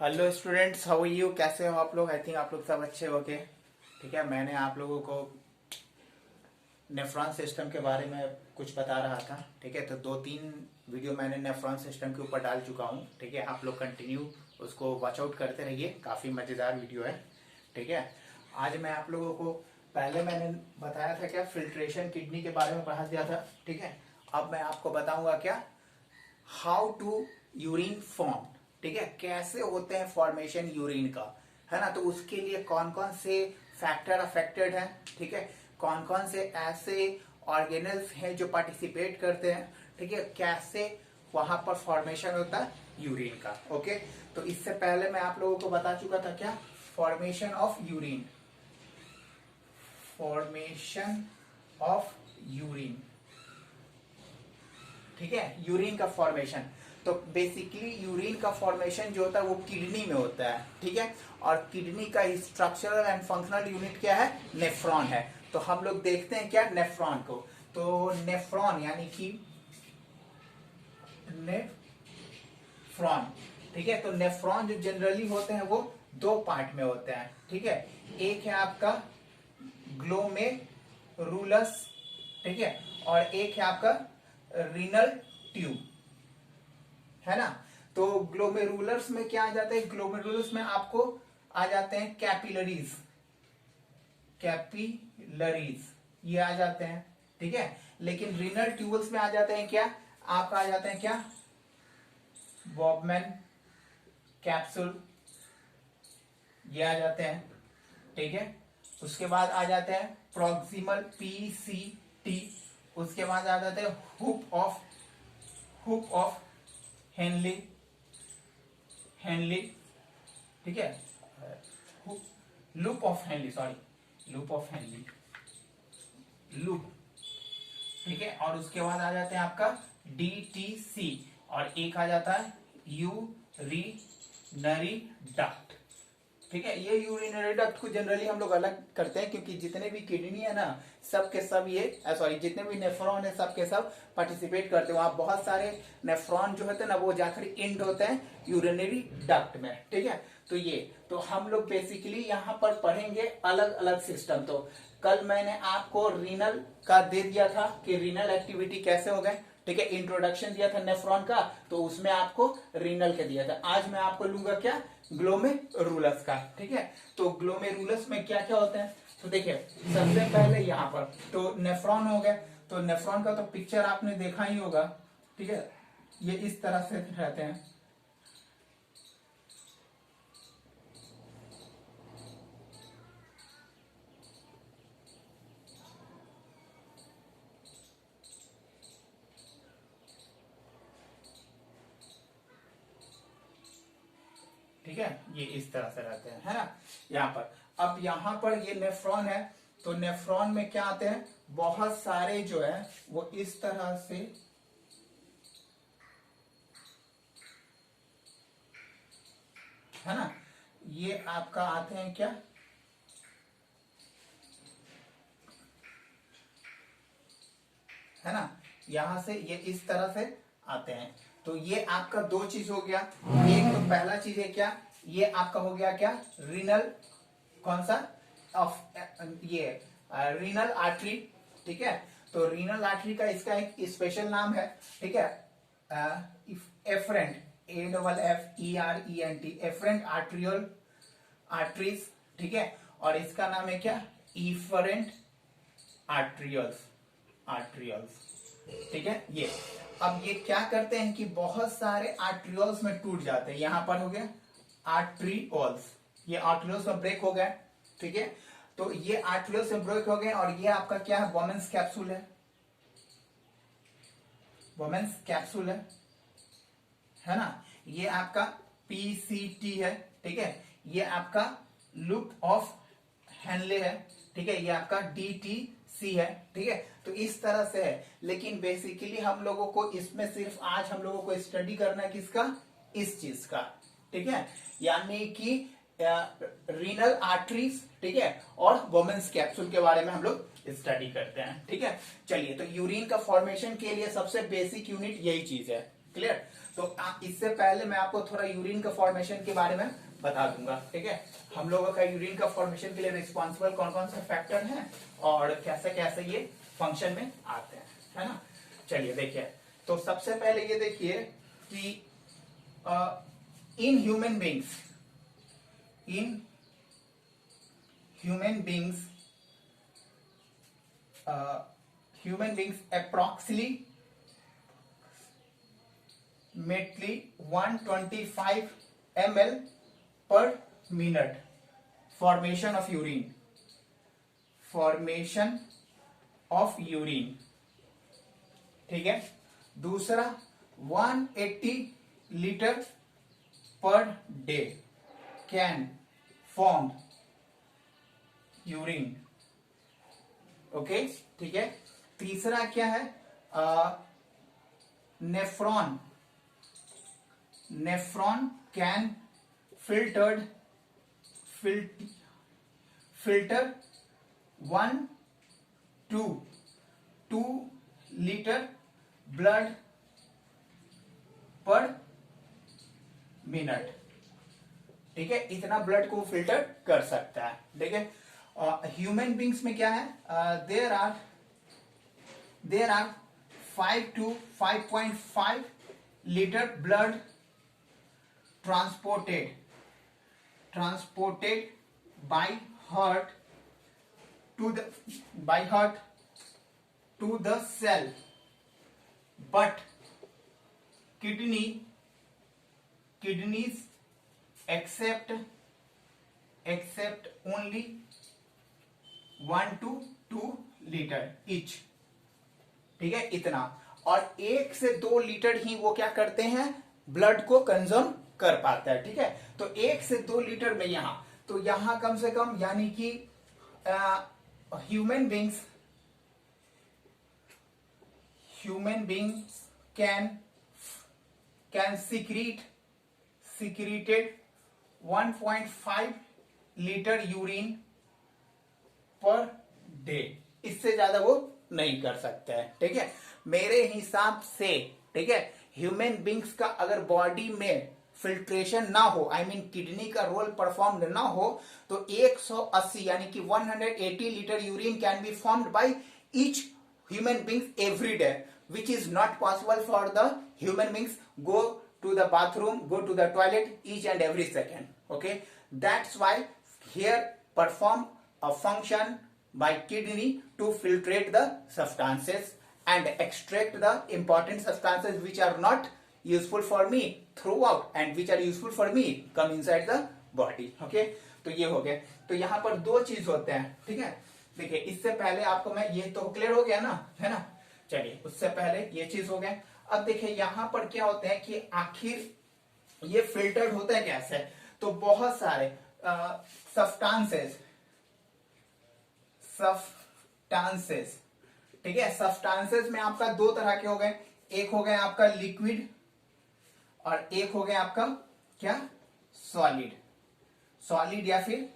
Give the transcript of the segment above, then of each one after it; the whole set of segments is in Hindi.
Hello students, how are you? कैसे हो आप लोग? आई थिंक आप लोग सब अच्छे होगे। ठीक है, मैंने आप लोगों को नेफ्रॉन सिस्टम के बारे में कुछ बता रहा था। ठीक है, तो 2-3 वीडियो मैंने नेफ्रॉन सिस्टम के ऊपर डाल चुका हूँ। ठीक है, आप लोग कंटिन्यू उसको वॉच आउट करते रहिए, काफ़ी मज़ेदार वीडियो है। ठीक है, आज मैं आप लोगों को पहले मैंने बताया था क्या, फिल्ट्रेशन किडनी के बारे में पढ़ा दिया था। ठीक है, अब मैं आपको बताऊंगा क्या, हाउ टू यूरिन फॉर्म। ठीक है, कैसे होते हैं फॉर्मेशन यूरिन का, है ना। तो उसके लिए कौन कौन से फैक्टर अफेक्टेड हैं, ठीक है, कौन कौन से ऐसे ऑर्गेनल्स हैं जो पार्टिसिपेट करते हैं, ठीक है, कैसे वहां पर फॉर्मेशन होता है यूरिन का। ओके, तो इससे पहले मैं आप लोगों को बता चुका था क्या, formation of urine, formation of urine. ठीक है, यूरिन का फॉर्मेशन, तो बेसिकली यूरिन का फॉर्मेशन जो होता है वो किडनी में होता है। ठीक है, और किडनी का स्ट्रक्चरल एंड फंक्शनल यूनिट क्या है, नेफ्रॉन है। तो हम लोग देखते हैं क्या, नेफ्रॉन को। तो नेफ्रॉन यानी कि नेफ्रॉन, ठीक है, तो नेफ्रॉन जो जनरली होते हैं वो दो पार्ट में होते हैं। ठीक है, एक है आपका ग्लोमेरुलस, ठीक है, और एक है आपका रीनल ट्यूब, है ना। तो ग्लोमेरुलस में क्या आ जाता है, ग्लोमेरुलस में आपको आ जाते हैं कैपिलरीज, कैपिलरीज ये आ जाते हैं। ठीक है, लेकिन रीनल ट्यूबल्स में आ जाते हैं क्या, आपका आ जाते हैं क्या, बॉबमैन कैप्सूल, ये आ जाते हैं। ठीक है, उसके बाद आ जाते हैं प्रॉक्सिमल पीसीटी, उसके बाद आ जाते हैं हुक ऑफ हेनली, हेनली, ठीक है, loop of Henley, sorry loop of Henley, loop. ठीक है, और उसके बाद आ जाते हैं आपका डीटीसी, और एक आ जाता है यूरिनरी डक्ट। ठीक है, ये यूरिनरी डक्ट को जनरली हम लोग अलग करते हैं, क्योंकि जितने भी किडनी है ना, सब के सब ये सॉरी जितने भी नेफ्रॉन है सब के सब पार्टिसिपेट करते हैं। वहां बहुत सारे नेफ्रॉन जो होते हैं ना, वो जाकर इंड होते हैं यूरिनरी डक्ट में। ठीक है, तो ये तो हम लोग बेसिकली यहाँ पर पढ़ेंगे अलग अलग सिस्टम। तो कल मैंने आपको रीनल का दे दिया था कि रीनल एक्टिविटी कैसे हो गए। ठीक है, इंट्रोडक्शन दिया था नेफ्रॉन का, तो उसमें आपको रीनल का दिया था। आज मैं आपको लूंगा क्या, ग्लोमेरुलस का। ठीक है, तो ग्लोमेरुलस में क्या क्या होते हैं, तो देखिए सबसे पहले यहाँ पर तो नेफ्रॉन हो गए। तो नेफ्रॉन का तो पिक्चर आपने देखा ही होगा। ठीक है, ये इस तरह से रहते हैं। ठीक है, ये इस तरह से रहते हैं, है ना, यहाँ पर। अब यहाँ पर ये नेफ्रॉन है, तो नेफ्रॉन में क्या आते हैं, बहुत सारे जो है वो इस तरह से है ना, ये आपका आते हैं क्या, है ना, यहां से ये इस तरह से आते हैं। तो ये आपका दो चीज हो गया। एक तो पहला चीज है क्या, ये आपका हो गया क्या, रीनल, कौन सा ऑफ ये रीनल आर्टरी। ठीक है, तो रीनल आर्टरी का इसका एक स्पेशल नाम है। ठीक है, afferent, AFFERENT, afferent arterial arteries. ठीक है, और इसका नाम है क्या, इफरेंट आर्ट्रियल्स, आर्ट्रियल्स। ठीक है, ये अब ये क्या करते हैं कि बहुत सारे आर्ट्रियोल्स में टूट जाते हैं। यहां पर हो गया आर्ट्रियोल्स, ये आर्ट्रियोल्स में ब्रेक हो गए। ठीक है, तो ये आर्ट्रियोल्स में ब्रेक हो गए, और ये आपका क्या है, वोमेन्स कैप्सूल है, वोमेन्स कैप्सूल है ना, ये आपका पीसीटी है। ठीक है, ये आपका लूप ऑफ हेनले है। ठीक है, ये आपका डीटीसी है। ठीक है, तो इस तरह से है। लेकिन बेसिकली हम लोगों को इसमें सिर्फ आज हम लोगों को स्टडी करना है किसका, इस चीज का। ठीक है, यानी कि रीनल आर्टरीज, ठीक है, और वोमेन्स कैप्सूल के बारे में हम लोग स्टडी करते हैं। ठीक है, चलिए, तो यूरिन का फॉर्मेशन के लिए सबसे बेसिक यूनिट यही चीज है। क्लियर। तो इससे पहले मैं आपको थोड़ा यूरिन का फॉर्मेशन के बारे में बता दूंगा, ठीक है। हम लोगों का यूरिन का फॉर्मेशन के लिए रिस्पॉन्सिबल कौन कौन से फैक्टर हैं और कैसे कैसे ये फंक्शन में आते हैं, है ना। चलिए देखिए, तो सबसे पहले ये देखिए कि in human beings approximately 125 ml per minute formation of urine, ठीक है। दूसरा 180 litre per day can form urine, okay, ठीक है। तीसरा क्या है, nephron can filter 1 to 2 litre blood पर मिनट, ठीक है। इतना ब्लड को फिल्टर कर सकता है, ठीक है। ह्यूमन बींग्स में क्या है, there are 5 to 5.5 litre blood transported by heart to the cell, but kidneys accept only 1 to 2 litre each, ठीक है, इतना। और 1 से 2 लीटर ही वो क्या करते हैं, ब्लड को कंज्यूम कर पाता है, ठीक है। तो 1 से 2 लीटर में यहां कम से कम, यानी कि human beings can secreted 1.5 litre urine per day, इससे ज्यादा वो नहीं कर सकते हैं, ठीक है। मेरे हिसाब से, ठीक है, ह्यूमन बींग्स का अगर बॉडी में फिल्ट्रेशन ना हो, आई मीन किडनी का रोल परफॉर्म ना हो, तो 180 यानी कि 180 litre urine can be formed by each human beings every day, which is not possible for the human beings go to the bathroom, go to the toilet each and every second, okay. That's why here perform a function by kidney to filtrate the substances and extract the important substances which are not useful for me throughout and which are useful for me come inside the body, okay। तो ये हो गया। तो यहाँ पर 2 चीज होते हैं, ठीक है। देखिए, इससे पहले आपको मैं, ये तो क्लियर हो गया ना, है ना। चलिए, उससे पहले ये चीज हो गया। अब देखिए यहां पर क्या होते हैं कि आखिर ये फिल्टर्ड होते हैं कैसे, तो बहुत सारे सब्सटेंसेस, ठीक है। सब्सटेंसेस में आपका 2 तरह के हो गए, एक हो गया आपका लिक्विड और एक हो गया आपका क्या, सॉलिड या फिर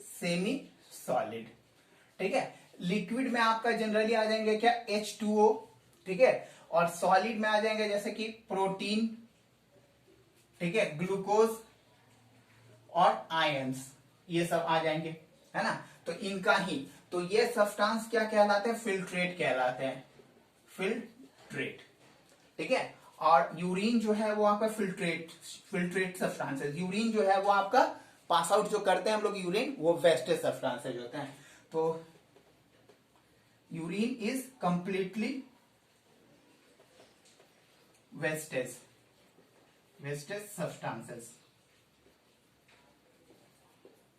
सेमी सॉलिड, ठीक है। लिक्विड में आपका जनरली आ जाएंगे क्या, H2O, ठीक है। और सॉलिड में आ जाएंगे जैसे कि प्रोटीन, ठीक है, ग्लूकोज और आयंस, ये सब आ जाएंगे, है ना। तो इनका ही, तो ये सब्सटेंस क्या कहलाते हैं, फिल्ट्रेट कहलाते हैं, फिल्ट्रेट, ठीक है। और यूरिन जो है वो आपका फिल्ट्रेट सब्सटेंसेस, यूरिन जो है वो आपका पास आउट जो करते हैं हम लोग यूरिन, वो वेस्टेज सब्सटेंसेस होते हैं। तो urine is completely wastage substances,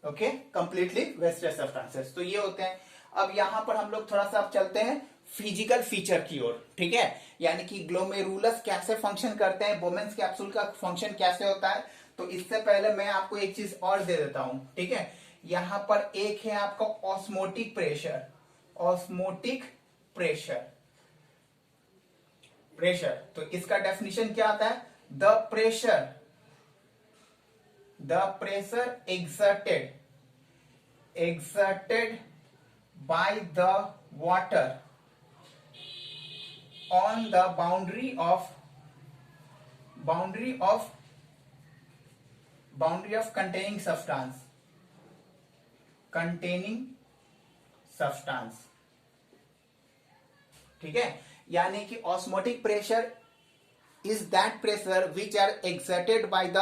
okay, completely wastage substances. तो ये होते हैं। अब यहां पर हम लोग थोड़ा सा अब चलते हैं फिजिकल फीचर की ओर, ठीक है। यानी कि ग्लोमेरुलस कैसे फंक्शन करते हैं, बोमेन्स कैप्सूल का फंक्शन कैसे होता है। तो इससे पहले मैं आपको एक चीज और दे देता हूं, ठीक है। यहां पर एक है आपका ऑस्मोटिक प्रेशर, तो इसका डेफिनेशन क्या आता है, the pressure exerted by the water on the boundary of boundary of containing substance, ठीक है। यानी कि osmotic pressure is that pressure which are exerted by the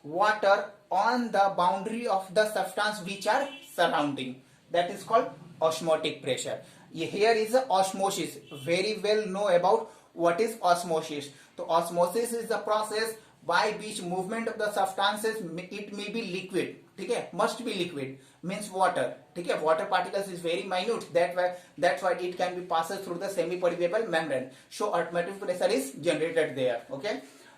water on the boundary of the substance which are surrounding, that is called osmotic pressure. Here is osmosis, very well know about what is osmosis. तो osmosis is the process by which movement of the substances, it may be liquid, ठीक है, must be liquid, means water, ठीक है, water particles is very minute, that's why it can be passes through the semi permeable membrane, so atmospheric pressure is generated there, okay।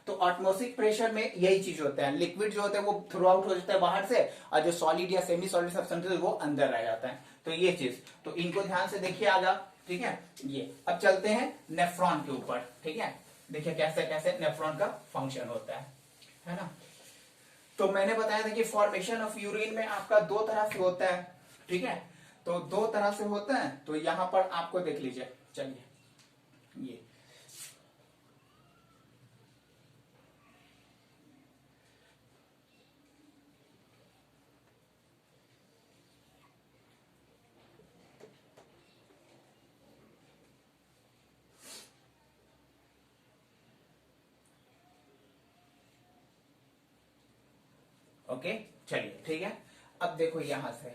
तो ऑटमोस्फेरिक प्रेशर में यही चीज होता है, लिक्विड जो होता है वो थ्रू आउट हो जाता है बाहर से, और जो सॉलिड या सेमी सॉलिड सब्सटेंसेस वो अंदर आ जाता है। तो ये चीज, तो इनको ध्यान से देखिए आगे, ठीक है। ये अब चलते हैं नेफ्रॉन के ऊपर, ठीक है। देखिए कैसे कैसे नेफ्रॉन का फंक्शन होता है ना। तो मैंने बताया था कि फॉर्मेशन ऑफ यूरिन में आपका दो तरह से होता है, ठीक है। तो दो तरह से होता है, तो यहां पर आपको देख लीजिए, चलिए ये ओके, चलिए ठीक है। अब देखो यहां से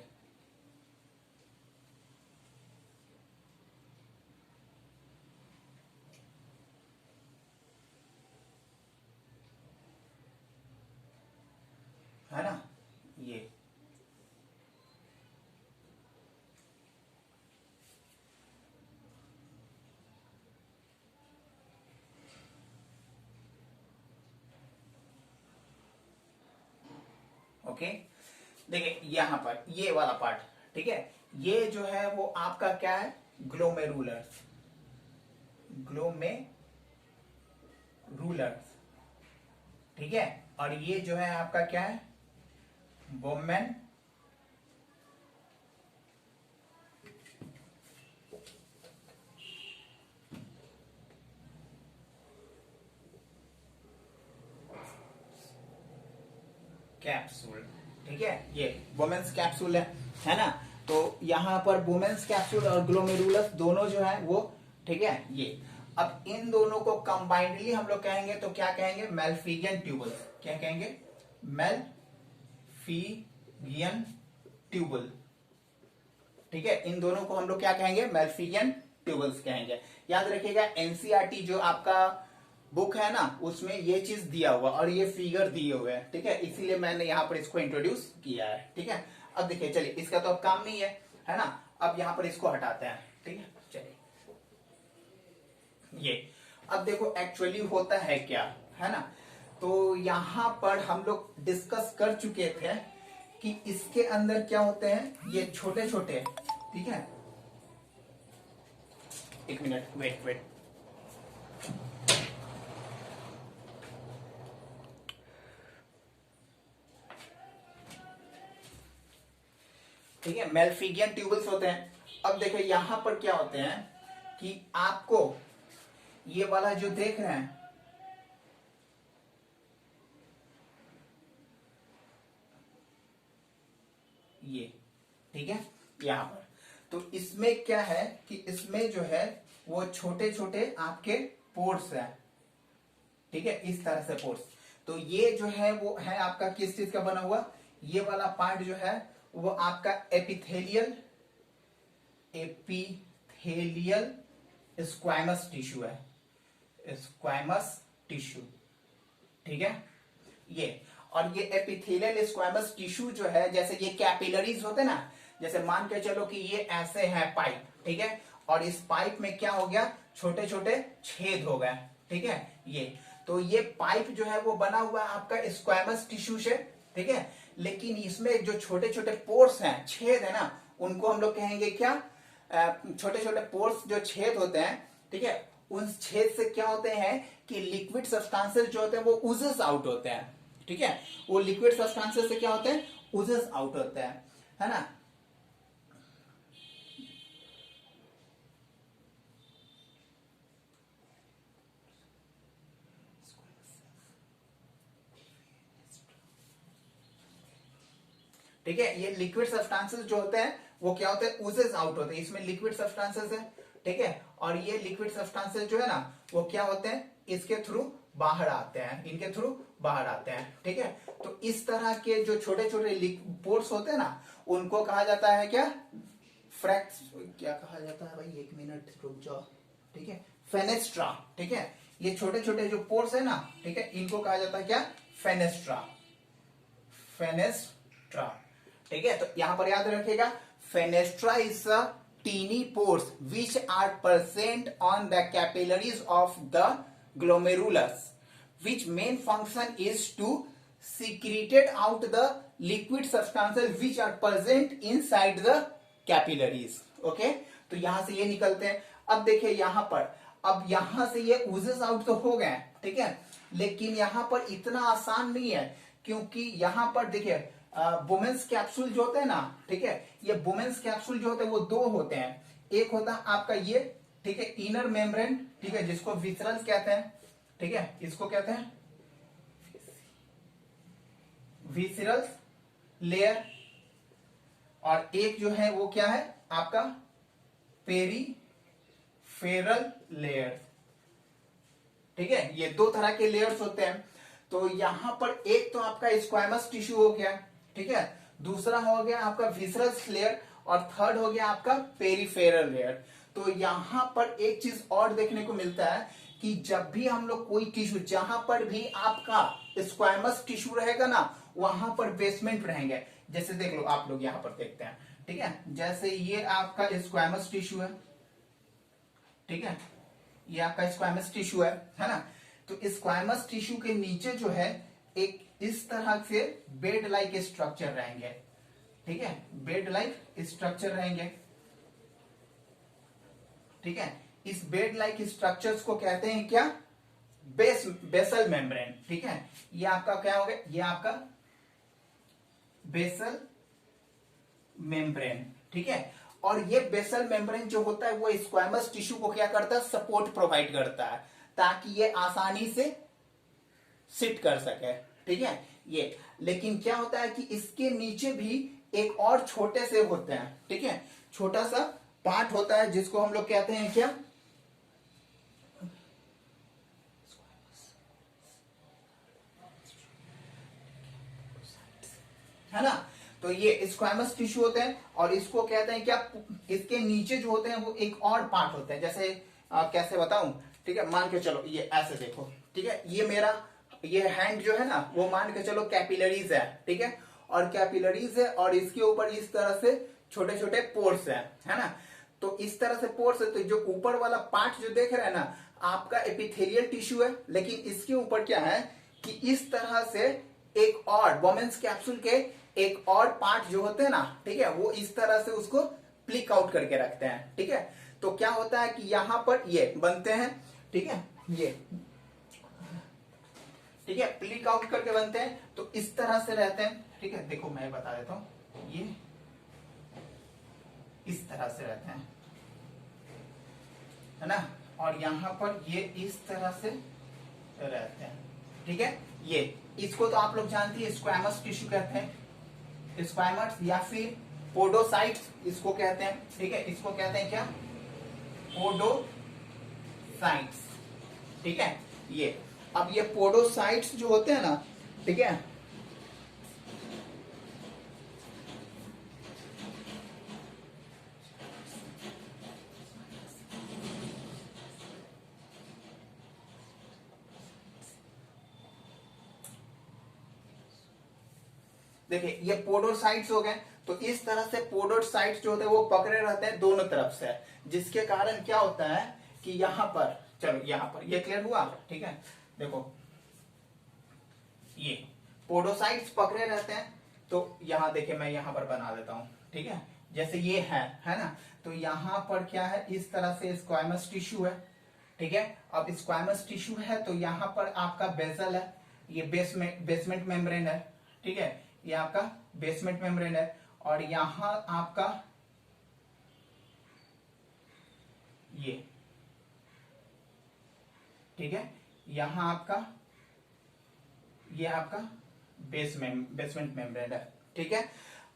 है ना, ये ओके। देखिए यहां पर ये वाला पार्ट, ठीक है, ये जो है वो आपका क्या है, ग्लोमेरुलर्स, ग्लोमेरुलर्स, ठीक है। और ये जो है आपका क्या है, बोमेन कैप्सूल, ठीक है, ये वोमेन्स कैप्सूल है ना। तो यहां पर वोमेन्स कैप्सूल और ग्लोमेरुलस दोनों जो है वो, ठीक है, ये अब इन दोनों को कंबाइंडली हम लोग कहेंगे तो क्या कहेंगे, मेल्फिगियन ट्यूबल्स, क्या कहेंगे, मेल्फिगियन ट्यूबल, ठीक है। इन दोनों को हम लोग क्या कहेंगे, मेल्फिगियन ट्यूबल्स कहेंगे। याद रखिएगा एनसीईआरटी जो आपका बुक है ना, उसमें ये चीज दिया हुआ और ये फिगर दिए हुए हैं, ठीक है, इसीलिए मैंने यहां पर इसको इंट्रोड्यूस किया है, ठीक है। अब देखिए चलिए, इसका तो अब काम नहीं है ना। अब यहां पर इसको हटाते हैं, ठीक है, चलिए ये अब देखो एक्चुअली होता है क्या, है ना। तो यहां पर हम लोग डिस्कस कर चुके थे कि इसके अंदर क्या होते हैं, ये छोटे छोटे, ठीक है, एक मिनट वेट वेट, ठीक है, मेल्फिगियन ट्यूबल्स होते हैं। अब देखो यहां पर क्या होते हैं कि आपको ये वाला जो देख रहे हैं, ये, ठीक है, यहां पर तो इसमें क्या है कि इसमें जो है वो छोटे छोटे आपके पोर्स हैं, ठीक है, इस तरह से पोर्स। तो ये जो है वो है आपका किस चीज का बना हुआ, ये वाला पार्ट जो है वो आपका एपिथेलियल स्क्वैमस टिश्यू है, स्क्वैमस टिश्यू, ठीक है, ये। और ये एपिथेलियल स्क्वैमस टिश्यू जो है, जैसे ये कैपिलरीज होते ना, जैसे मान के चलो कि ये ऐसे है पाइप, ठीक है, और इस पाइप में क्या हो गया, छोटे छोटे छेद हो गए, ठीक है, ये। तो ये पाइप जो है वो बना हुआ है आपका स्क्वैमस टिश्यू से, ठीक है। लेकिन इसमें जो छोटे छोटे पोर्स हैं, छेद है ना, उनको हम लोग कहेंगे क्या, छोटे छोटे पोर्स जो छेद होते हैं, ठीक है, उन छेद से क्या होते हैं कि लिक्विड सब्सटेंसेस जो होते हैं वो उजेस आउट होते हैं, ठीक है। वो लिक्विड सब्सटेंसेस से क्या होते हैं, उजेस आउट होते हैं, है ना। ठीक है। ये लिक्विड सब्सटेंसेस जो होते हैं वो क्या होते हैं, ऊजेस आउट होते हैं, इसमें लिक्विड सब्सटेंसेस है, ठीक है। और ये लिक्विड सब्सटेंसेस जो है ना वो क्या होते हैं, इसके थ्रू बाहर आते हैं, इनके थ्रू बाहर आते हैं, ठीक है। तो इस तरह के जो छोटे छोटे पोर्स होते हैं ना उनको कहा जाता है क्या, फ्रैक्स, क्या कहा जाता है भाई, एक मिनट रुक जाओ, ठीक है, फेनेस्ट्रा, ठीक है। ये छोटे छोटे जो पोर्स है ना, ठीक है, इनको कहा जाता है क्या, फेनेस्ट्रा, फेनेस्ट्रा, ठीक है। तो यहां पर याद रखिएगा, fenestra is a tiny pores which are present on the capillaries of the glomerulus which main function is to secreted out the liquid substances which are present inside the capillaries. Okay, तो यहां से ये निकलते हैं। अब देखिए यहां पर, अब यहां से ये ओजेस आउट तो हो गए, ठीक है, लेकिन यहां पर इतना आसान नहीं है, क्योंकि यहां पर देखिए वुमेन्स कैप्सूल जो होते हैं ना, ठीक है, ये वुमेन्स कैप्सूल जो होते हैं वो दो होते हैं। एक होता है आपका ये, ठीक है, इनर मेम्ब्रेन, ठीक है, जिसको विसरल्स कहते हैं, ठीक है, इसको कहते हैं विसरल्स लेयर, और एक जो है वो क्या है आपका पेरीफेरल लेयर, ठीक है। ये दो तरह के लेयर्स होते हैं। तो यहां पर एक तो आपका स्क्वैमस टिश्यू हो गया, ठीक है, दूसरा हो गया आपका विसरल्स लेयर, और थर्ड हो गया आपका पेरीफेरल लेयर। तो यहां पर एक चीज और देखने को मिलता है कि जब भी हम लोग कोई टिश्यू, जहां पर भी आपका स्क्वैमस टिश्यू रहेगा ना वहां पर बेसमेंट रहेंगे। जैसे देख लो, आप लोग यहां पर देखते हैं, ठीक है, जैसे ये आपका स्क्वैमस टिश्यू है, ठीक है, ये आपका स्क्वैमस टिश्यू है ना। तो स्क्वैमस टिश्यू के नीचे जो है एक इस तरह से बेड लाइक स्ट्रक्चर रहेंगे, ठीक है, बेड लाइक स्ट्रक्चर रहेंगे, ठीक है। इस बेड लाइक स्ट्रक्चर्स को कहते हैं क्या, बेसल मेम्ब्रेन, ठीक है। ये आपका क्या हो गया, ये आपका बेसल मेम्ब्रेन, ठीक है। और ये बेसल मेम्ब्रेन जो होता है वो स्क्वैमस टिश्यू को क्या करता है, सपोर्ट प्रोवाइड करता है, ताकि ये आसानी से सिट कर सके, ठीक है ये। लेकिन क्या होता है कि इसके नीचे भी एक और छोटे से होते हैं, ठीक है, छोटा सा पार्ट होता है जिसको हम लोग कहते हैं क्या, है ना। तो ये स्क्वैमस टिश्यू होते हैं, और इसको कहते हैं क्या, इसके नीचे जो होते हैं वो एक और पार्ट होते हैं। जैसे कैसे बताऊं, ठीक है, मान के चलो ये ऐसे देखो, ठीक है, ये मेरा ये हैंड जो है ना वो मान के चलो कैपिलरीज है, ठीक है, और कैपिलरीज है, और इसके ऊपर इस तरह से छोटे छोटे पोर्स है ना। तो इस तरह से पोर्स है, तो जो ऊपर वाला पार्ट जो देख रहे हैं ना आपका एपिथेलियल टिश्यू है, लेकिन इसके ऊपर क्या है कि इस तरह से एक और वोमेन्स कैप्सूल के एक और पार्ट जो होते हैं ना, ठीक है, वो इस तरह से उसको प्लिक आउट करके रखते हैं, ठीक है। तो क्या होता है कि यहां पर ये बनते हैं, ठीक है, ये, ठीक है, प्लिक आउट करके बनते हैं, तो इस तरह से रहते हैं, ठीक है। देखो मैं बता देता हूं, ये इस तरह से रहते हैं, है ना, और यहां पर ये इस तरह से रहते हैं, ठीक है। ये इसको तो आप लोग जानते हैं स्क्वैमस टिश्यू कहते हैं, स्क्वैमस या फिर पोडोसाइट्स इसको कहते हैं, ठीक है, इसको कहते हैं क्या, पोडोसाइट्स, ठीक है। ये अब ये पोडोसाइट्स जो होते हैं ना, ठीक है, देखिए ये पोडोसाइट्स हो गए। तो इस तरह से पोडोसाइट्स जो होते हैं वो पकड़े रहते हैं दोनों तरफ से, जिसके कारण क्या होता है कि यहां पर, चलो यहां पर ये क्लियर हुआ, ठीक है। देखो ये पोडोसाइट्स पकड़े रहते हैं, तो यहां देखिए मैं यहां पर बना देता हूं, ठीक है, जैसे ये है ना। तो यहां पर क्या है, इस तरह से स्क्वैमस टिश्यू है, ठीक है। अब स्क्वैमस टिश्यू है तो यहां पर आपका बेसल है, ये बेसमेंट मेम्ब्रेन है, ठीक है, ये आपका बेसमेंट मेम्ब्रेन है, और यहां आपका ये, ठीक है, यहां आपका ये आपका बेसमेंट मेम्ब्रेन है, ठीक है।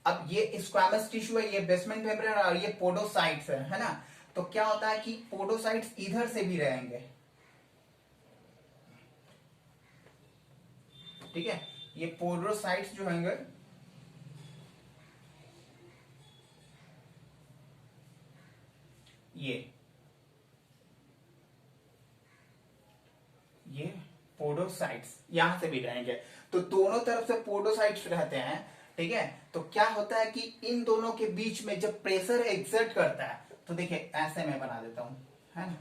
अब ये स्क्वामस टिश्यू है, ये बेसमेंट मेम्ब्रेन और ये पोडोसाइट्स है ना। तो क्या होता है कि पोडोसाइट्स इधर से भी रहेंगे, ठीक है। ये पोडोसाइट्स जो होंगे ये पोडोसाइट्स यहां से भी रहेंगे। तो दोनों तरफ से पोडोसाइट्स रहते हैं, ठीक है। तो क्या होता है कि इन दोनों के बीच में जब प्रेशर एक्सर्ट करता है, तो देखिए ऐसे मैं बना देता हूं, है ना।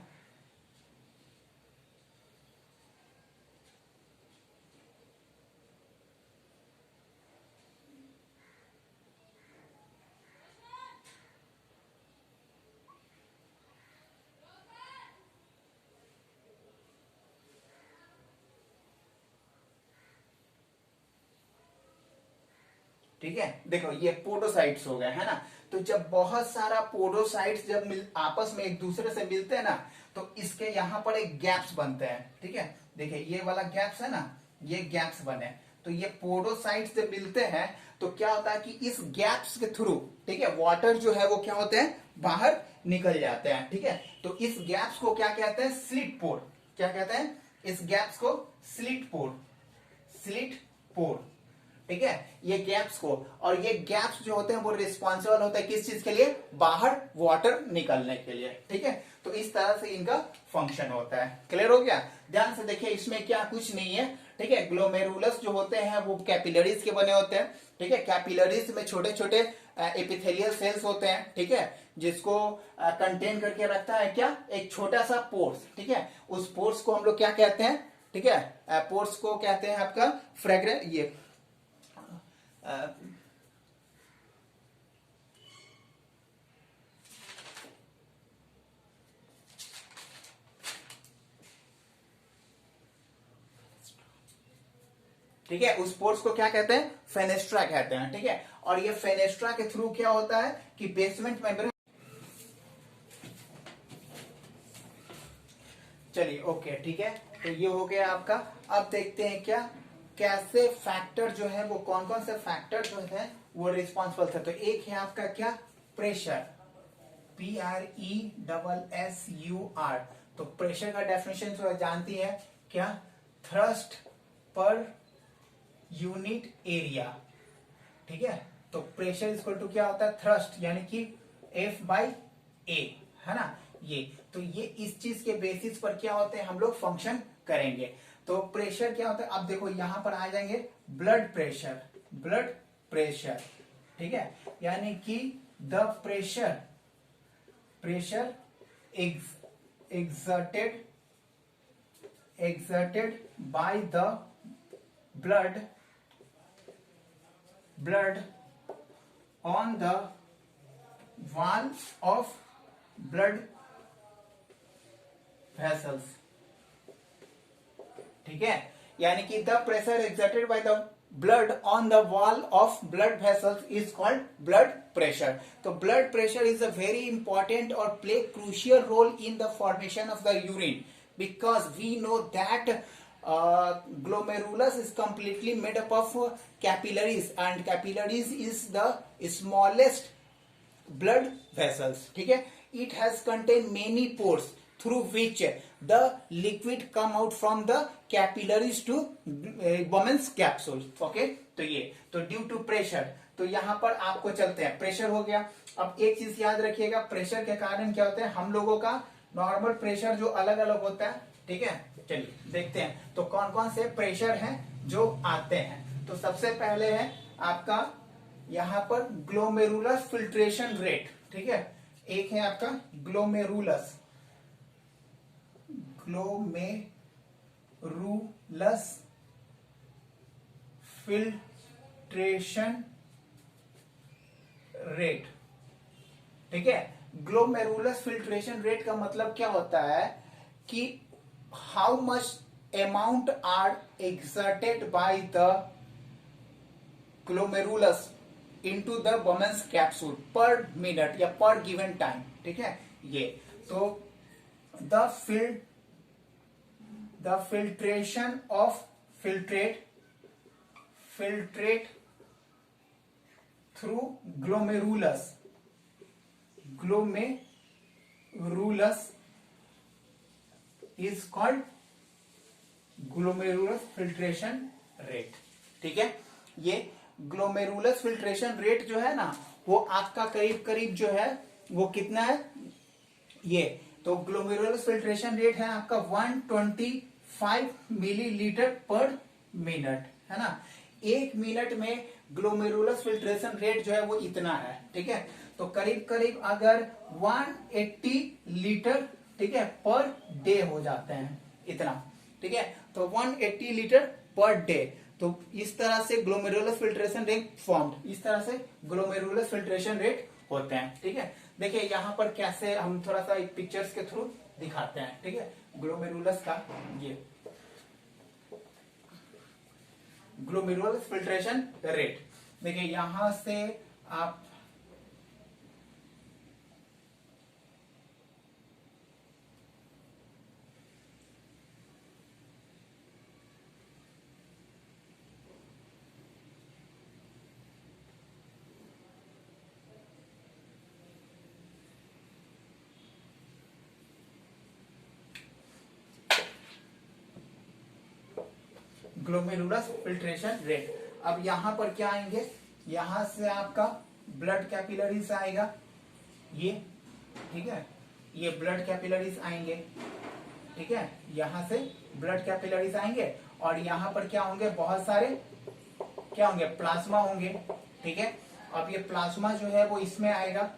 ठीक है, देखो ये पोडोसाइट्स हो गए, है ना। तो जब बहुत सारा पोडोसाइट्स जब आपस में एक दूसरे से मिलते हैं ना, तो इसके यहां पर एक गैप्स बनते हैं, ठीक है। देखिए ये वाला गैप्स है ना, ये गैप्स बने। तो ये पोडोसाइट्स जब मिलते हैं तो क्या होता है कि इस गैप्स के थ्रू, ठीक है, वाटर जो है वो क्या होते हैं, बाहर निकल जाते हैं, ठीक है। तो इस गैप्स को क्या कहते हैं, स्लिट पोर। क्या कहते हैं इस गैप्स को, स्लिट पोर, स्लिट पोर, ठीक है। ये गैप्स को, और ये गैप्स जो होते हैं वो रिस्पॉन्सिबल होता है किस चीज के लिए, बाहर वाटर निकलने के लिए, ठीक है। तो इस तरह से इनका फंक्शन होता है। क्लियर हो गया। ध्यान से देखिए, इसमें क्या कुछ नहीं है, ठीक है। ग्लोमेरुलस जो होते हैं वो कैपिलरीज के बने होते हैं, ठीक है। कैपिलरीज में छोटे छोटे एपिथेलियल सेल्स होते हैं, ठीक है, जिसको कंटेन करके रखता है क्या, एक छोटा सा पोर्स, ठीक है। उस पोर्स को हम लोग क्या कहते हैं, ठीक है, पोर्स को कहते हैं आपका फ्रेग्रेंस, ये ठीक है, उस पोर्स को क्या कहते हैं, फेनेस्ट्रा कहते हैं, ठीक है। और ये फेनेस्ट्रा के थ्रू क्या होता है कि बेसमेंट मेम्ब्रेन, चलिए ओके, ठीक है। तो ये हो गया आपका। अब देखते हैं क्या, कैसे फैक्टर जो है वो कौन कौन से फैक्टर जो है वो रिस्पॉन्सिबल थे। तो एक है आपका क्या, प्रेशर, PRESSUR। तो प्रेशर का डेफिनेशन जो जानती है क्या, थ्रस्ट पर यूनिट एरिया, ठीक है। तो प्रेशर इक्वल टू क्या होता है, थ्रस्ट यानी कि F/A, है ना। ये तो ये इस चीज के बेसिस पर क्या होते हैं हम लोग फंक्शन करेंगे। तो प्रेशर क्या होता है, अब देखो यहां पर आ जाएंगे ब्लड प्रेशर, ब्लड प्रेशर, ठीक है। यानी कि the pressure, pressure exerted by the blood on the wall of blood vessels, ठीक है। यानी कि the pressure exerted by the blood on the wall of blood vessels is called blood pressure. तो blood pressure is a very important or play crucial role in the formation of the urine, because we know that glomerulus is completely made up of capillaries, and capillaries is the smallest blood vessels, ठीक है। It has contained many pores through which the liquid come out from the capillaries to Bowman's capsule, okay। तो ये तो ड्यू टू प्रेशर, तो यहां पर आपको चलते हैं, प्रेशर हो गया। अब एक चीज याद रखिएगा, प्रेशर के कारण क्या होता है, हम लोगों का नॉर्मल प्रेशर जो अलग अलग होता है, ठीक है। चलिए देखते हैं तो कौन कौन से प्रेशर हैं जो आते हैं। तो सबसे पहले है आपका यहां पर ग्लोमेरुलस फिल्ट्रेशन रेट, ठीक है। एक है आपका ग्लोमेरुलस, ग्लोमेरुलस फिल्ट्रेशन रेट, ठीक है। ग्लोमेरुलस फिल्ट्रेशन रेट का मतलब क्या होता है कि how much amount are exerted by the glomerulus into the Bowman's capsule per minute या पर गिवन टाइम, ठीक है। ये तो the filtration of filtrate through glomerulus, glomerulus is called glomerulus filtration rate. ठीक है, ये ग्लोमेरुलस फिल्ट्रेशन रेट जो है ना वो आपका करीब करीब जो है वो कितना है, ये तो ग्लोमेरुलस फिल्ट्रेशन रेट है आपका 125 मिलीलीटर पर मिनट, है ना। 1 मिनट में ग्लोमेरुलस फिल्ट्रेशन रेट जो है वो इतना है। ठीक है, तो करीब करीब अगर 180 लीटर, ठीक है, पर डे हो जाते हैं इतना। ठीक है, तो 180 लीटर पर डे। तो इस तरह से ग्लोमेरुलस फिल्ट्रेशन रेट फॉर्म्ड, इस तरह से ग्लोमेरुलस फिल्ट्रेशन रेट होते हैं। ठीक है, देखिए यहां पर कैसे हम थोड़ा सा पिक्चर्स के थ्रू दिखाते हैं। ठीक है, ग्लोमेरुलस का ये ग्लोमेरुलस फिल्ट्रेशन रेट देखिए यहां से आप ग्लोमेरुलस फिल्ट्रेशन रेट। अब यहां पर क्या आएंगे, यहां से आपका ब्लड कैपिलरीज आएगा ये। ठीक है, ये ब्लड कैपिलरीज आएंगे। ठीक है, यहां से ब्लड कैपिलरीज आएंगे और यहां पर क्या होंगे, बहुत सारे क्या होंगे, प्लाज्मा होंगे। ठीक है, अब ये प्लाज्मा जो है वो इसमें आएगा,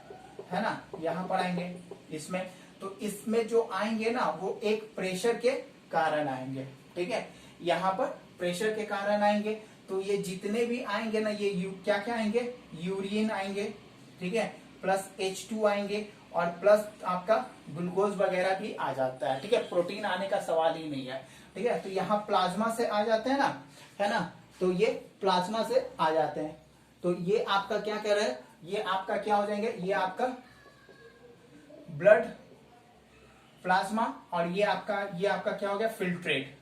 है ना, यहां पर आएंगे इसमें। तो इसमें जो आएंगे ना वो एक प्रेशर के कारण आएंगे। ठीक है, यहां पर प्रेशर के कारण आएंगे। तो ये जितने भी आएंगे ना ये क्या क्या आएंगे, यूरिन आएंगे। ठीक है, प्लस H2 आएंगे और प्लस आपका ग्लूकोज वगैरह भी आ जाता है। ठीक है, प्रोटीन आने का सवाल ही नहीं है। ठीक है, तो यहाँ प्लाज्मा से आ जाते हैं ना, है ना, तो ये प्लाज्मा से आ जाते हैं। तो ये आपका क्या कह रहे हैं, ये आपका क्या हो जाएंगे, ये आपका ब्लड प्लाज्मा और ये आपका क्या हो गया, फिल्ट्रेट,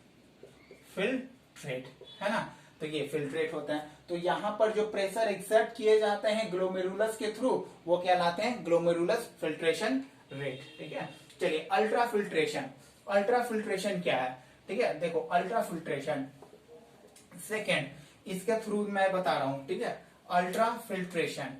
है ना। तो ये फिल्ट्रेट होता है। तो यहां पर जो प्रेशर एक्सर्ट किए जाते हैं ग्लोमेरुलस के थ्रू वो कहलाते हैं ग्लोमेरुलस फिल्ट्रेशन रेट। ठीक है, चलिए अल्ट्रा फिल्ट्रेशन। अल्ट्रा फिल्ट्रेशन क्या है, ठीक है, देखो अल्ट्रा फिल्ट्रेशन सेकेंड, इसके थ्रू मैं बता रहा हूं। ठीक है, अल्ट्रा फिल्ट्रेशन,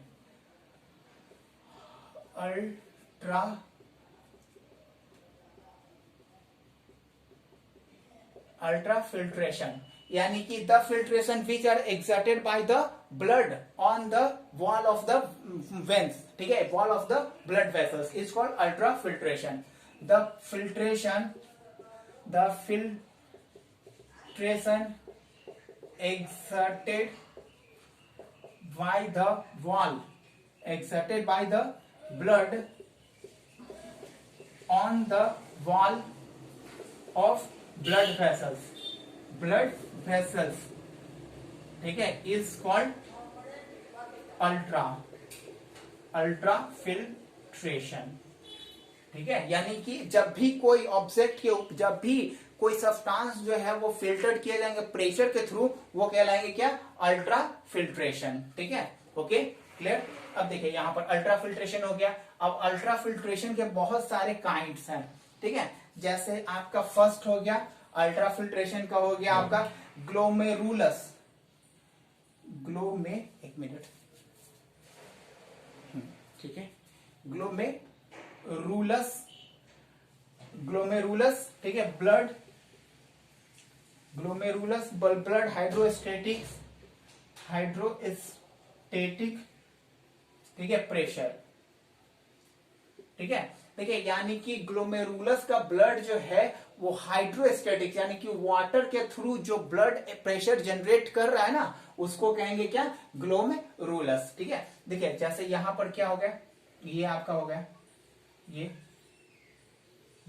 अल्ट्रा फिल्ट्रेशन यानी कि the filtration which are exerted by the blood on the wall of the veins. ठीक है, wall of the blood vessels is called ultra filtration. The filtration exerted by the blood on the wall of blood vessels, ठीक है, is called अल्ट्रा फिल्ट्रेशन। ठीक है, यानी कि जब भी कोई ऑब्जेक्ट के, जब भी कोई सब्सटेंस जो है वो फिल्टर्ड किए जाएंगे प्रेशर के थ्रू वो कहलाएंगे क्या, अल्ट्रा फिल्ट्रेशन। ठीक है, ओके क्लियर। अब देखिए यहां पर अल्ट्रा फिल्ट्रेशन हो गया। अब अल्ट्रा फिल्ट्रेशन के बहुत सारे काइंड्स हैं। ठीक है, जैसे आपका फर्स्ट हो गया अल्ट्रा फिल्ट्रेशन का, हो गया आपका ग्लोमेरुलस, एक मिनट, ठीक है, ग्लोमेरुलस, ठीक है, ग्लोमेरुलस ब्लड हाइड्रोस्टेटिक, ठीक है, प्रेशर। ठीक है, देखिए यानी कि ग्लोमेरुलस का ब्लड जो है वो हाइड्रोस्टेटिक यानी कि वाटर के थ्रू जो ब्लड प्रेशर जनरेट कर रहा है ना उसको कहेंगे क्या, ग्लोमेरुलस। ठीक है, देखिए जैसे यहां पर क्या हो गया, ये आपका हो गया, ये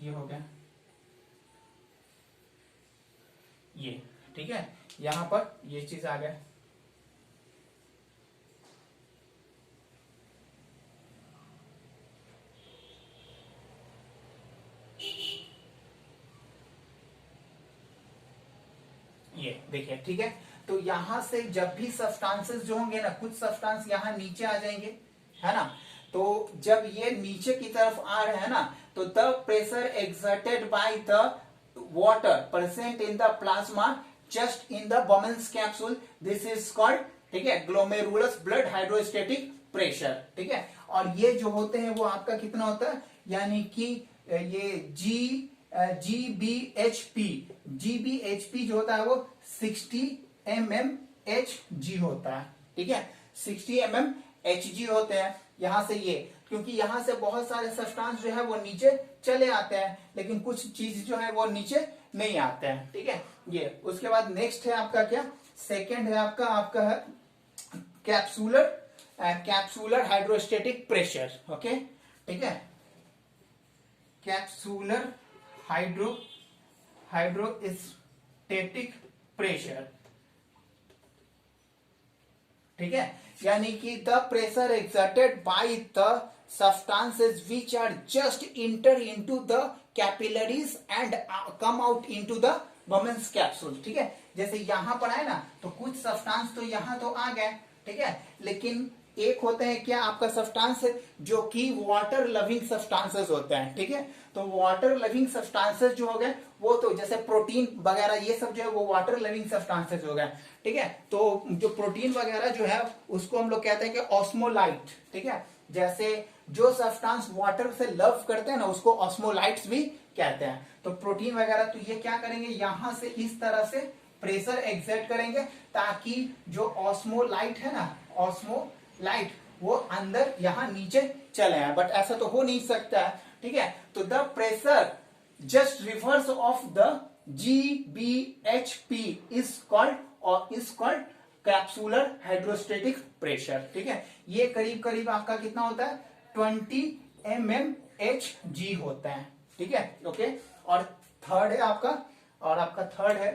हो गया ये। ठीक है, यहां पर ये चीज आ गया। ये देखिए, ठीक है, तो यहां से जब भी सब्सटेंसेस जो होंगे ना, कुछ सब्सटेंस यहाँ नीचे आ जाएंगे, है ना। तो जब ये नीचे की तरफ आ रहे हैं ना, तो the pressure exerted by the water present in the plasma just in the Bowman's capsule, this is called, ठीक है, ग्लोमेरुलस ब्लड हाइड्रोस्टेटिक प्रेशर, ठीक है। और ये जो होते हैं वो आपका कितना होता है, यानी कि ये GBHP जो होता है वो 60 mmHg होता है, ठीक है, 60 mmHg होते हैं। यहां से ये, क्योंकि यहां से बहुत सारे सब्सटेंस जो है वो नीचे चले आते हैं, लेकिन कुछ चीज जो है वो नीचे नहीं आते हैं, ठीक है। ये उसके बाद नेक्स्ट है आपका क्या, सेकेंड है आपका है कैप्सूलर हाइड्रोस्टेटिक प्रेशर, ओके, ठीक है, कैप्सूलर हाइड्रोस्टेटिक प्रेशर, ठीक है, यानी कि the pressure exerted by the substances which are just enter into the capillaries and come out into the Bowman's capsule, ठीक है। जैसे यहां पर है ना, तो कुछ सब्सटेंस तो यहां तो आ गए, ठीक है, लेकिन एक होते हैं क्या आपका सब्सटेंस जो कि वाटर लविंग सब्सटेंसेस होते हैं, ठीक है। तो वाटर लविंग सब्सटेंसेस जो हो गए वो तो जैसे प्रोटीन वगैरह ये सब जो है वो वाटर लविंग सब्सटेंसेस हो गए, ठीक है। तो जो प्रोटीन वगैरह जो है उसको हम लोग कहते हैं कि ऑस्मोलाइट, ठीक है। जैसे जो सब्सटेंस वाटर से लव करते हैं ना उसको ऑस्मोलाइट्स भी कहते हैं। तो प्रोटीन वगैरह तो ये क्या करेंगे, यहां से इस तरह से प्रेशर एक्सर्ट करेंगे ताकि जो ऑस्मोलाइट है ना, ऑस्मोलाइट वो अंदर यहां नीचे चले आए, बट ऐसा तो हो नहीं सकता है, ठीक है। तो the pressure just reverse of the GBHP is called capsular hydrostatic pressure, ठीक है। ये करीब करीब आपका कितना होता है 20 mmHg होता है, ठीक है, ओके। और थर्ड है आपका, थर्ड है,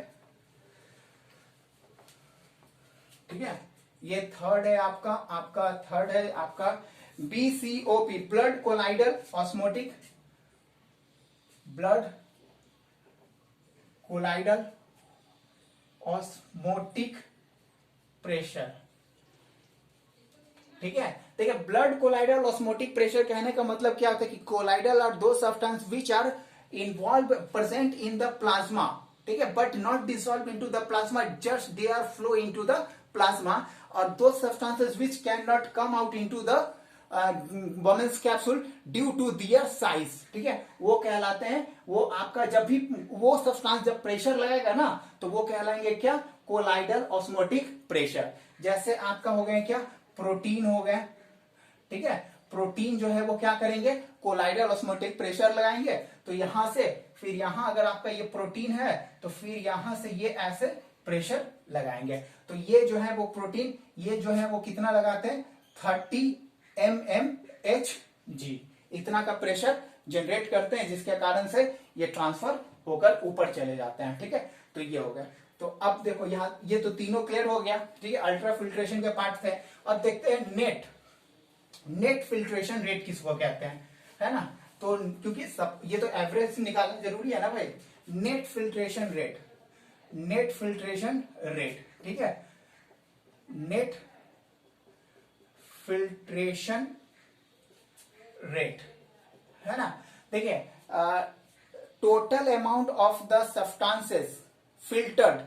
ठीक है, ये थर्ड है आपका BCOP, blood colloidal osmotic, blood colloidal osmotic pressure, ठीक है। देखिए ब्लड कोलाइडल ऑस्मोटिक प्रेशर कहने का मतलब क्या होता है कि colloidal are two substance which are involve present in the plasma, ठीक है, but not dissolve into the plasma, just they are flow into the plasma, और two substances which can not come out into the Bowman's capsule due to their size, ठीक है, वो कहलाते हैं, वो आपका जब भी वो सब्सटेंस जब प्रेशर लगेगा ना तो वो कहलाएंगे क्या, कोलाइडल ऑस्मोटिक प्रेशर। जैसे आपका हो गए क्या, प्रोटीन हो गए, ठीक है, प्रोटीन जो है वो क्या करेंगे, कोलाइडल ऑस्मोटिक प्रेशर लगाएंगे, तो यहां से फिर यहां अगर आपका ये प्रोटीन है तो फिर यहां से ये ऐसे प्रेशर लगाएंगे, तो ये जो है वो प्रोटीन, ये जो है वो कितना लगाते हैं 30 mmHg, इतना का प्रेशर जनरेट करते हैं, जिसके कारण से ये ट्रांसफर होकर ऊपर चले जाते हैं, ठीक है। तो ये हो गया। तो अब देखो यहाँ ये तो तीनों क्लियर हो गया, ठीक है, अल्ट्रा फिल्ट्रेशन के पार्ट थे। अब देखते हैं नेट फिल्ट्रेशन रेट किसको कहते हैं, है ना। तो क्योंकि सब ये तो एवरेज निकालना जरूरी है ना भाई, नेट फिल्ट्रेशन रेट, ठीक है, नेट फिल्ट्रेशन रेट, है ना। देखिए total amount of the substances filtered,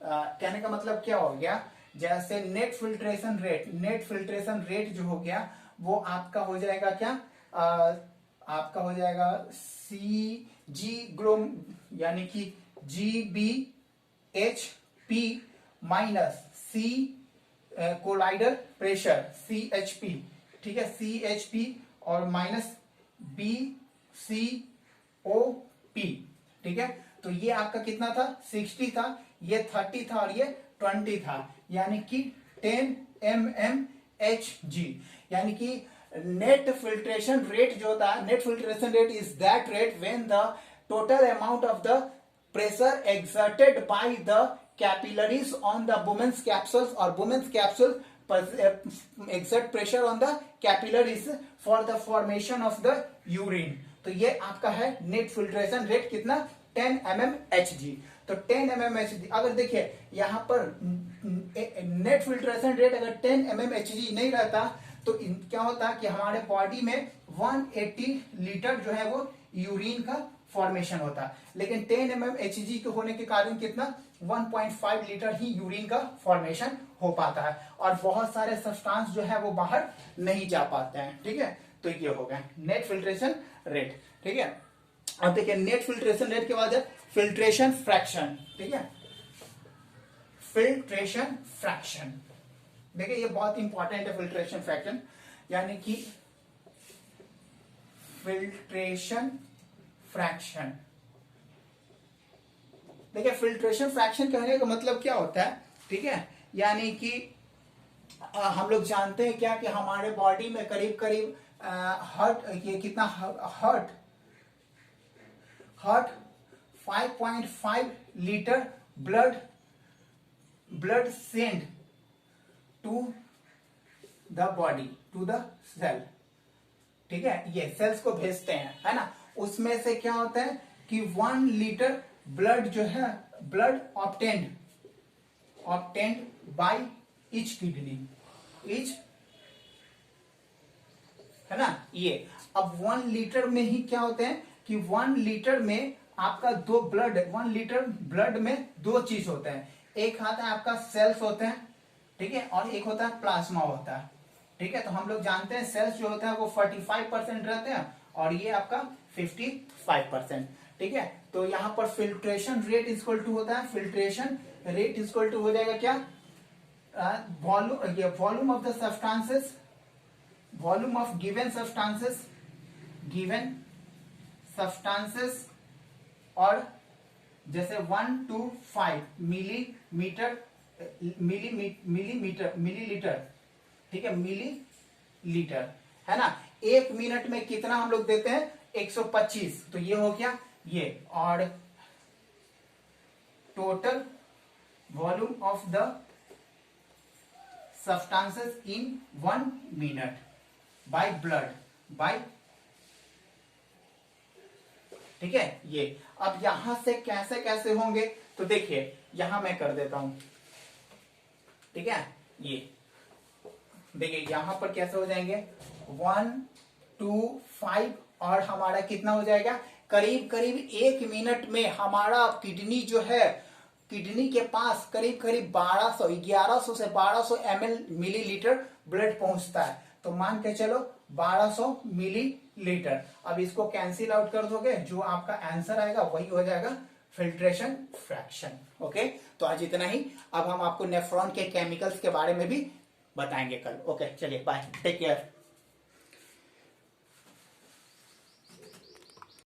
कहने का मतलब क्या हो गया, जैसे नेट फिल्ट्रेशन रेट जो हो गया वो आपका हो जाएगा क्या, आपका हो जाएगा CG ग्लोम, यानी कि GBHP minus C colloidal pressure CHP, ठीक है, CHP और माइनस BCOP, ठीक है। तो ये आपका कितना था 60 था, ये 30 था और ये 20 था, यानी कि 10 mmHg, यानी कि नेट फिल्ट्रेशन रेट जो होता है, net filtration rate is that rate when the total amount of the pressure exerted by the capillaries on the Bowman's capsules or Bowman's capsule exert pressure on the capillaries for the formation of the urine। तो ये आपका है नेट फिल्ट्रेशन रेट कितना 10 mmHg। तो 10 mmHg, अगर देखिए यहाँ पर नेट फिल्ट्रेशन रेट अगर 10 mmHg नहीं रहता तो क्या होता कि हमारे बॉडी में 180 लीटर जो है वो यूरिन का फॉर्मेशन होता, लेकिन 10 mmHg के होने के कारण कितना 1.5 लीटर ही यूरिन का फॉर्मेशन हो पाता है और बहुत सारे सब्सटेंस जो है वो बाहर नहीं जा पाते हैं। ठीक है, तो ये हो गया नेट फिल्ट्रेशन रेट। ठीक है, अब देखिए नेट फिल्ट्रेशन रेट के बाद है फिल्ट्रेशन फ्रैक्शन। ठीक है, फिल्ट्रेशन फ्रैक्शन, देखिए ये बहुत इंपॉर्टेंट है फिल्ट्रेशन फ्रैक्शन, यानी कि फिल्ट्रेशन फ्रैक्शन। देखिए फिल्ट्रेशन फ्रैक्शन कहने का मतलब क्या होता है, ठीक है, यानी कि हम लोग जानते हैं क्या कि हमारे बॉडी में करीब करीब हर्ट, ये कितना heart 5.5 litre blood send to the body, to the cell. ठीक है, ये सेल्स को भेजते हैं, है ना, उसमें से क्या होता है कि 1 लीटर ब्लड जो है, blood obtained by each kidney, each, है ना। ये अब 1 लीटर में ही क्या होते हैं कि 1 लीटर में आपका 1 लीटर ब्लड में 2 चीज होते हैं, एक आता है आपका सेल्स होते हैं, ठीक है, और एक होता है प्लाज्मा होता है। ठीक है, तो हम लोग जानते हैं सेल्स जो होता है वो 45% रहते हैं और ये आपका 55%। ठीक है, तो यहां पर फिल्ट्रेशन रेट इक्वल टू होता है, फिल्ट्रेशन रेट इक्वल टू हो जाएगा क्या, volume of the substances, volume of given substances और जैसे 1 to 5 मिलीलीटर, ठीक है, मिलीलीटर, है ना। 1 मिनट में कितना हम लोग देते हैं 125, तो ये हो गया ये, और total volume of the substances in 1 minute by blood, by, ठीक है। ये अब यहां से कैसे कैसे होंगे, तो देखिए यहां मैं कर देता हूं, ठीक है, ये देखिए यहां पर कैसे हो जाएंगे 1 to 5 और हमारा कितना हो जाएगा करीब करीब 1 मिनट में हमारा किडनी जो है, किडनी के पास करीब करीब 1100 से 1200 मिलीलीटर ब्लड पहुंचता है, तो मान के चलो 1200 मिलीलीटर। अब इसको कैंसिल आउट कर दोगे, जो आपका आंसर आएगा वही हो जाएगा फिल्ट्रेशन फ्रैक्शन। ओके, तो आज इतना ही। अब हम आपको नेफ्रॉन के केमिकल्स के बारे में भी बताएंगे कल। ओके, चलिए बाय, टेक केयर।